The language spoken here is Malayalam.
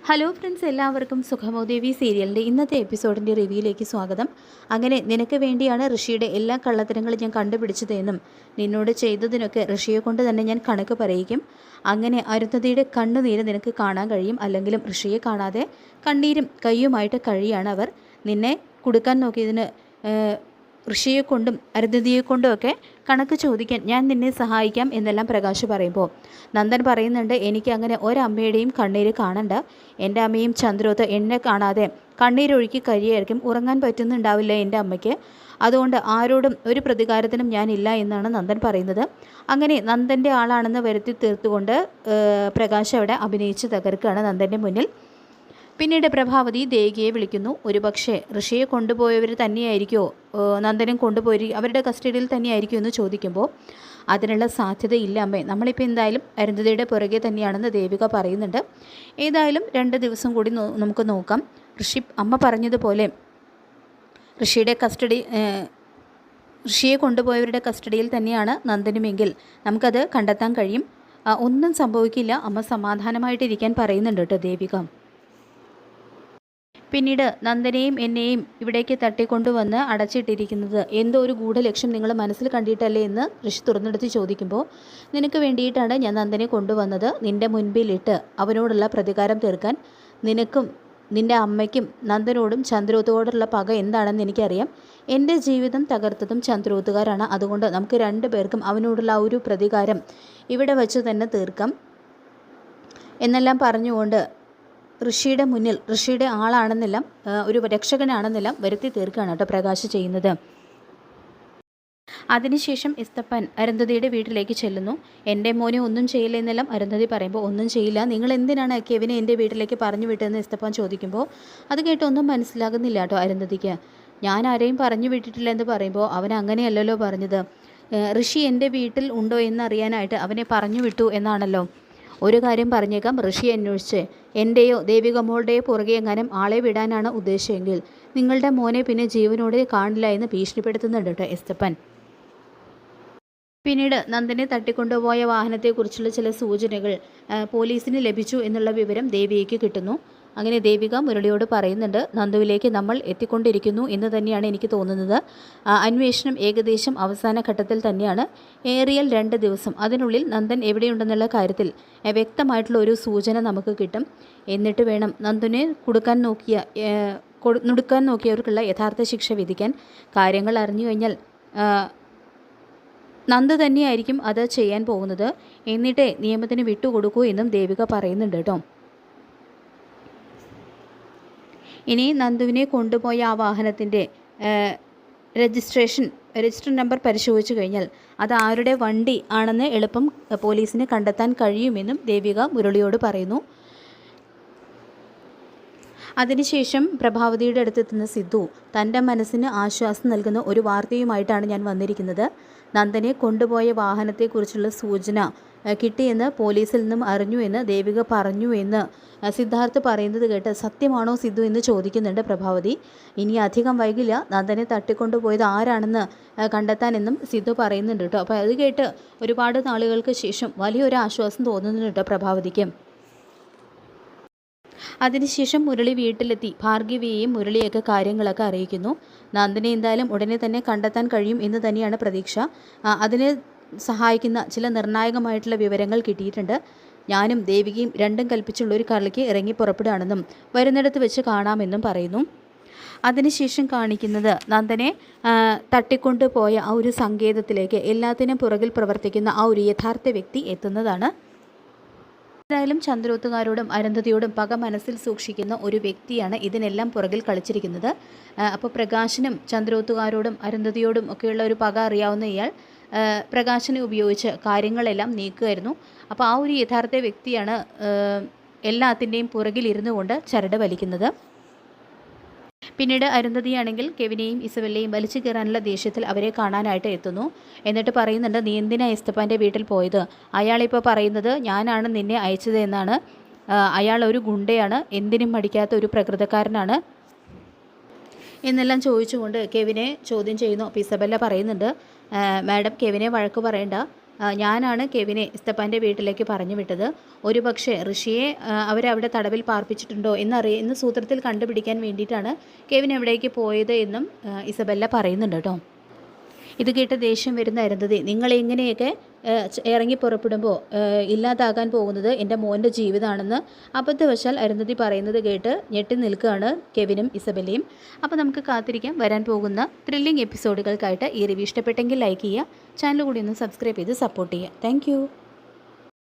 ഹലോ ഫ്രണ്ട്സ്, എല്ലാവർക്കും സുഖമോദേവി സീരിയലിൻ്റെ ഇന്നത്തെ എപ്പിസോഡിൻ്റെ റിവ്യൂയിലേക്ക് സ്വാഗതം. അങ്ങനെ നിനക്ക് വേണ്ടിയാണ് ഋഷിയുടെ എല്ലാ കള്ളത്തരങ്ങളും ഞാൻ കണ്ടുപിടിച്ചതെന്നും നിന്നോട് ചെയ്തതിനൊക്കെ ഋഷിയെ കൊണ്ട് തന്നെ ഞാൻ കണക്ക് പറയിക്കും. അങ്ങനെ അരുന്ധതിയുടെ കണ്ണുനീര് നിനക്ക് കാണാൻ കഴിയും. അല്ലെങ്കിലും ഋഷിയെ കാണാതെ കണ്ണീരും കയ്യുമായിട്ട് കഴിയാണ് അവർ. നിന്നെ കൊടുക്കാൻ നോക്കിയതിന് ഋഷിയെക്കൊണ്ടും അരുന്ധതിയെക്കൊണ്ടും ഒക്കെ കണക്ക് ചോദിക്കാൻ ഞാൻ നിന്നെ സഹായിക്കാം എന്നെല്ലാം പ്രകാശ് പറയുമ്പോൾ നന്ദൻ പറയുന്നുണ്ട്, എനിക്ക് അങ്ങനെ ഒരമ്മയുടെയും കണ്ണീര് കാണണ്ട. എൻ്റെ അമ്മയും ചന്ദ്രോത്ത് എന്നെ കാണാതെ കണ്ണീരൊഴുക്കി കഴിയായിരിക്കും. ഉറങ്ങാൻ പറ്റുന്നുണ്ടാവില്ല എൻ്റെ അമ്മയ്ക്ക്. അതുകൊണ്ട് ആരോടും ഒരു പ്രതികാരത്തിനും ഞാനില്ല എന്നാണ് നന്ദൻ പറയുന്നത്. അങ്ങനെ നന്ദൻ്റെ ആളാണെന്ന് വരുത്തി തീർത്തുകൊണ്ട് പ്രകാശ് അവിടെ അഭിനയിച്ച് തകർക്കുകയാണ് നന്ദൻ്റെ മുന്നിൽ. പിന്നീട് പ്രഭാവതി ദേവികയെ വിളിക്കുന്നു. ഒരുപക്ഷെ ഋഷിയെ കൊണ്ടുപോയവർ തന്നെയായിരിക്കുമോ നന്ദനും കൊണ്ടുപോയി അവരുടെ കസ്റ്റഡിയിൽ തന്നെയായിരിക്കും എന്ന് ചോദിക്കുമ്പോൾ അതിനുള്ള സാധ്യതയില്ല അമ്മേ, നമ്മളിപ്പോൾ എന്തായാലും അരുന്ധതിയുടെ പുറകെ തന്നെയാണെന്ന് ദേവിക പറയുന്നുണ്ട്. ഏതായാലും 2 ദിവസം കൂടി നമുക്ക് നോക്കാം. അമ്മ പറഞ്ഞതുപോലെ ഋഷിയെ കൊണ്ടുപോയവരുടെ കസ്റ്റഡിയിൽ തന്നെയാണ് നന്ദനുമെങ്കിൽ നമുക്കത് കണ്ടെത്താൻ കഴിയും. ഒന്നും സംഭവിക്കില്ല, അമ്മ സമാധാനമായിട്ടിരിക്കാൻ പറയുന്നുണ്ട് കേട്ടോ ദേവിക. പിന്നീട് നന്ദനെയും എന്നെയും ഇവിടേക്ക് തട്ടിക്കൊണ്ടുവന്ന് അടച്ചിട്ടിരിക്കുന്നത് എന്തോ ഒരു ഗൂഢലക്ഷ്യം നിങ്ങൾ മനസ്സിൽ കണ്ടിട്ടല്ലേ എന്ന് ഋഷി തുറന്നെടുത്ത് ചോദിക്കുമ്പോൾ, നിനക്ക് വേണ്ടിയിട്ടാണ് ഞാൻ നന്ദനെ കൊണ്ടുവന്നത്. നിൻ്റെ മുൻപിലിട്ട് അവനോടുള്ള പ്രതികാരം തീർക്കാൻ. നിനക്കും നിൻ്റെ അമ്മയ്ക്കും നന്ദനോടും ചന്ദ്രോത്തോടുള്ള പക എന്താണെന്ന് എനിക്കറിയാം. എൻ്റെ ജീവിതം തകർത്തതും ചന്ദ്രോത്തുകാരാണ്. അതുകൊണ്ട് നമുക്ക് 2 പേർക്കും അവനോടുള്ള ഒരു പ്രതികാരം ഇവിടെ വച്ച് തന്നെ തീർക്കാം എന്നെല്ലാം പറഞ്ഞുകൊണ്ട് ഋഷിയുടെ മുന്നിൽ ഋഷിയുടെ ആളാണെന്നെല്ലാം ഒരു രക്ഷകനാണെന്നെല്ലാം വരുത്തി തീർക്കുകയാണ് കേട്ടോ പ്രകാശ് ചെയ്യുന്നത്. അതിനുശേഷം എസ്തപ്പൻ അരുന്ധതിയുടെ വീട്ടിലേക്ക് ചെല്ലുന്നു. എൻ്റെ മോനെ ഒന്നും ചെയ്യില്ല എന്നെല്ലാം അരുന്ധതി പറയുമ്പോൾ, ഒന്നും ചെയ്യില്ല, നിങ്ങൾ എന്തിനാണ് കെവിനെ എൻ്റെ വീട്ടിലേക്ക് പറഞ്ഞു വിട്ടതെന്ന് എസ്തപ്പൻ ചോദിക്കുമ്പോൾ അത് കേട്ട് ഒന്നും മനസ്സിലാകുന്നില്ല കേട്ടോ അരുന്ധതിക്ക്. ഞാൻ ആരെയും പറഞ്ഞു വിട്ടിട്ടില്ല എന്ന് പറയുമ്പോൾ അവൻ അങ്ങനെയല്ലല്ലോ പറഞ്ഞത്. ഋഷി എൻ്റെ വീട്ടിൽ ഉണ്ടോ എന്നറിയാനായിട്ട് അവനെ പറഞ്ഞു വിട്ടു എന്നാണല്ലോ. ഒരു കാര്യം പറഞ്ഞേക്കാം, ഋഷി അന്വേഷിച്ച് എൻ്റെയോ ദേവിക മോളുടെയോ പുറകെ എങ്ങാനും ആളെ വിടാനാണ് ഉദ്ദേശമെങ്കിൽ നിങ്ങളുടെ മോനെ പിന്നെ ജീവനോടെ കാണില്ല എന്ന് ഭീഷണിപ്പെടുത്തുന്നുണ്ട് കേട്ടോ എസ്തപ്പൻ. പിന്നീട് നന്ദനെ തട്ടിക്കൊണ്ടുപോയ വാഹനത്തെക്കുറിച്ചുള്ള ചില സൂചനകൾ പോലീസിന് ലഭിച്ചു എന്നുള്ള വിവരം ദേവികയ്ക്ക് കിട്ടുന്നു. അങ്ങനെ ദേവിക മുരളിയോട് പറയുന്നുണ്ട്, നന്ദുവിലേക്ക് നമ്മൾ എത്തിക്കൊണ്ടിരിക്കുന്നു എന്ന് തന്നെയാണ് എനിക്ക് തോന്നുന്നത്. അന്വേഷണം ഏകദേശം അവസാന ഘട്ടത്തിൽ തന്നെയാണ്. ഏറിയാൽ 2 ദിവസം അതിനുള്ളിൽ നന്ദൻ എവിടെയുണ്ടെന്നുള്ള കാര്യത്തിൽ വ്യക്തമായിട്ടുള്ള ഒരു സൂചന നമുക്ക് കിട്ടും. എന്നിട്ട് വേണം നന്ദനെ നുടുക്കാൻ നോക്കിയവർക്കുള്ള യഥാർത്ഥ ശിക്ഷ വിധിക്കാൻ. കാര്യങ്ങൾ അറിഞ്ഞു കഴിഞ്ഞാൽ നന്ദ തന്നെയായിരിക്കും അത് ചെയ്യാൻ പോകുന്നത്. എന്നിട്ടേ നിയമത്തിന് വിട്ടുകൊടുക്കൂ എന്നും ദേവിക പറയുന്നുണ്ട് കേട്ടോ. ഇനി നന്ദുവിനെ കൊണ്ടുപോയ ആ വാഹനത്തിൻ്റെ രജിസ്റ്റർ നമ്പർ പരിശോധിച്ചു കഴിഞ്ഞാൽ അത് ആരുടെ വണ്ടി ആണെന്ന് എളുപ്പം പോലീസിന് കണ്ടെത്താൻ കഴിയുമെന്നും ദേവിക മുരളിയോട് പറയുന്നു. അതിനുശേഷം പ്രഭാവതിയുടെ അടുത്തെത്തുന്ന സിദ്ധു തൻ്റെ മനസ്സിന് ആശ്വാസം നൽകുന്ന ഒരു വാർത്തയുമായിട്ടാണ് ഞാൻ വന്നിരിക്കുന്നത്. നന്ദനെ കൊണ്ടുപോയ വാഹനത്തെക്കുറിച്ചുള്ള സൂചന കിട്ടിയെന്ന് പോലീസിൽ നിന്നും അറിഞ്ഞു എന്ന് ദേവിക പറഞ്ഞു എന്ന് സിദ്ധാർത്ഥ് പറയുന്നത് കേട്ട് സത്യമാണോ സിദ്ധു എന്ന് ചോദിക്കുന്നുണ്ട് പ്രഭാവതി. ഇനി അധികം വൈകില്ല, നന്ദനെ തട്ടിക്കൊണ്ടുപോയത് ആരാണെന്ന് കണ്ടെത്താനെന്നും സിദ്ധു പറയുന്നുണ്ട് കേട്ടോ. അപ്പോൾ അത് കേട്ട് ഒരുപാട് നാളുകൾക്ക് ശേഷം വലിയൊരു ആശ്വാസം തോന്നുന്നുണ്ട് കേട്ടോ പ്രഭാവതിക്ക്. അതിനുശേഷം മുരളി വീട്ടിലെത്തി ഭാർഗവിയെയും മുരളിയൊക്കെ കാര്യങ്ങളൊക്കെ അറിയിക്കുന്നു. നന്ദനെ എന്തായാലും ഉടനെ തന്നെ കണ്ടെത്താൻ കഴിയും എന്ന് തന്നെയാണ് പ്രതീക്ഷ. അതിനെ സഹായിക്കുന്ന ചില നിർണായകമായിട്ടുള്ള വിവരങ്ങൾ കിട്ടിയിട്ടുണ്ട്. ഞാനും ദേവികയും രണ്ടും കൽപ്പിച്ചുള്ളൊരു കളിക്ക് ഇറങ്ങി പുറപ്പെടുകയാണെന്നും വരുന്നിടത്ത് വെച്ച് കാണാമെന്നും പറയുന്നു. അതിനുശേഷം കാണിക്കുന്നത് നന്ദനെ തട്ടിക്കൊണ്ടുപോയ ആ ഒരു സങ്കേതത്തിലേക്ക് എല്ലാത്തിനും പുറകിൽ പ്രവർത്തിക്കുന്ന ആ ഒരു യഥാർത്ഥ വ്യക്തി എത്തുന്നതാണ്. എന്തായാലും ചന്ദ്രോത്തുകാരോടും അരുന്ധതിയോടും പക മനസ്സിൽ സൂക്ഷിക്കുന്ന ഒരു വ്യക്തിയാണ് ഇതിനെല്ലാം പുറകിൽ കളിച്ചിരിക്കുന്നത്. അപ്പോൾ പ്രകാശനും ചന്ദ്രോത്തുകാരോടും അരുന്ധതിയോടും ഒക്കെയുള്ള ഒരു പക അറിയാവുന്ന ഇയാൾ പ്രകാശനെ ഉപയോഗിച്ച് കാര്യങ്ങളെല്ലാം നീക്കുമായിരുന്നു. അപ്പോൾ ആ ഒരു യഥാർത്ഥ വ്യക്തിയാണ് എല്ലാത്തിൻ്റെയും പുറകിലിരുന്നു കൊണ്ട് ചരട് വലിക്കുന്നത്. പിന്നീട് അരുന്ധതിയാണെങ്കിൽ കെവിനെയും ഇസബെല്ലയും വലിച്ചു കയറാനുള്ള ദേഷ്യത്തിൽ അവരെ കാണാനായിട്ട് എത്തുന്നു. എന്നിട്ട് പറയുന്നുണ്ട്, നീ എന്തിനാ എസ്തപ്പാൻ്റെ വീട്ടിൽ പോയത്? അയാളിപ്പോൾ പറയുന്നത് ഞാനാണ് നിന്നെ അയച്ചത് എന്നാണ്. അയാൾ ഒരു ഗുണ്ടയാണ്, എന്തിനും മടിക്കാത്ത ഒരു പ്രകൃതക്കാരനാണ് എന്നെല്ലാം ചോദിച്ചുകൊണ്ട് കെവിനെ ചോദ്യം ചെയ്യുന്നു. അപ്പോൾ ഇസബെല്ല പറയുന്നുണ്ട്, മാഡം കെവിനെ വഴക്ക് പറയണ്ട, ഞാനാണ് കെവിനെ ഇസ്തപ്പാൻ്റെ വീട്ടിലേക്ക് പറഞ്ഞു വിട്ടത്. ഒരുപക്ഷെ ഋഷിയെ അവരവിടെ തടവിൽ പാർപ്പിച്ചിട്ടുണ്ടോ എന്ന് സൂത്രത്തിൽ കണ്ടുപിടിക്കാൻ വേണ്ടിയിട്ടാണ് കെവിൻ എവിടേക്ക് പോയത് എന്നും ഇസബെല്ല പറയുന്നുണ്ട് കേട്ടോ. ഇത് കേട്ട് ദേഷ്യം വരുന്ന അരുന്ധതി, നിങ്ങളിങ്ങനെയൊക്കെ ഇറങ്ങി പുറപ്പെടുമ്പോൾ ഇല്ലാതാകാൻ പോകുന്നത് എൻ്റെ മോൻ്റെ ജീവിതമാണെന്ന് അബദ്ധവശാൽ അരുന്ധതി പറയുന്നത് കേട്ട് ഞെട്ടി നിൽക്കുകയാണ് കെവിനും ഇസബെല്ലയും. അപ്പോൾ നമുക്ക് കാത്തിരിക്കാം വരാൻ പോകുന്ന ത്രില്ലിംഗ് എപ്പിസോഡുകൾക്കായിട്ട്. ഈ റിവ്യൂ ഇഷ്ടപ്പെട്ടെങ്കിൽ ലൈക്ക് ചെയ്യുക, ചാനൽ കൂടി ഒന്ന് സബ്സ്ക്രൈബ് ചെയ്ത് സപ്പോർട്ട് ചെയ്യുക. താങ്ക്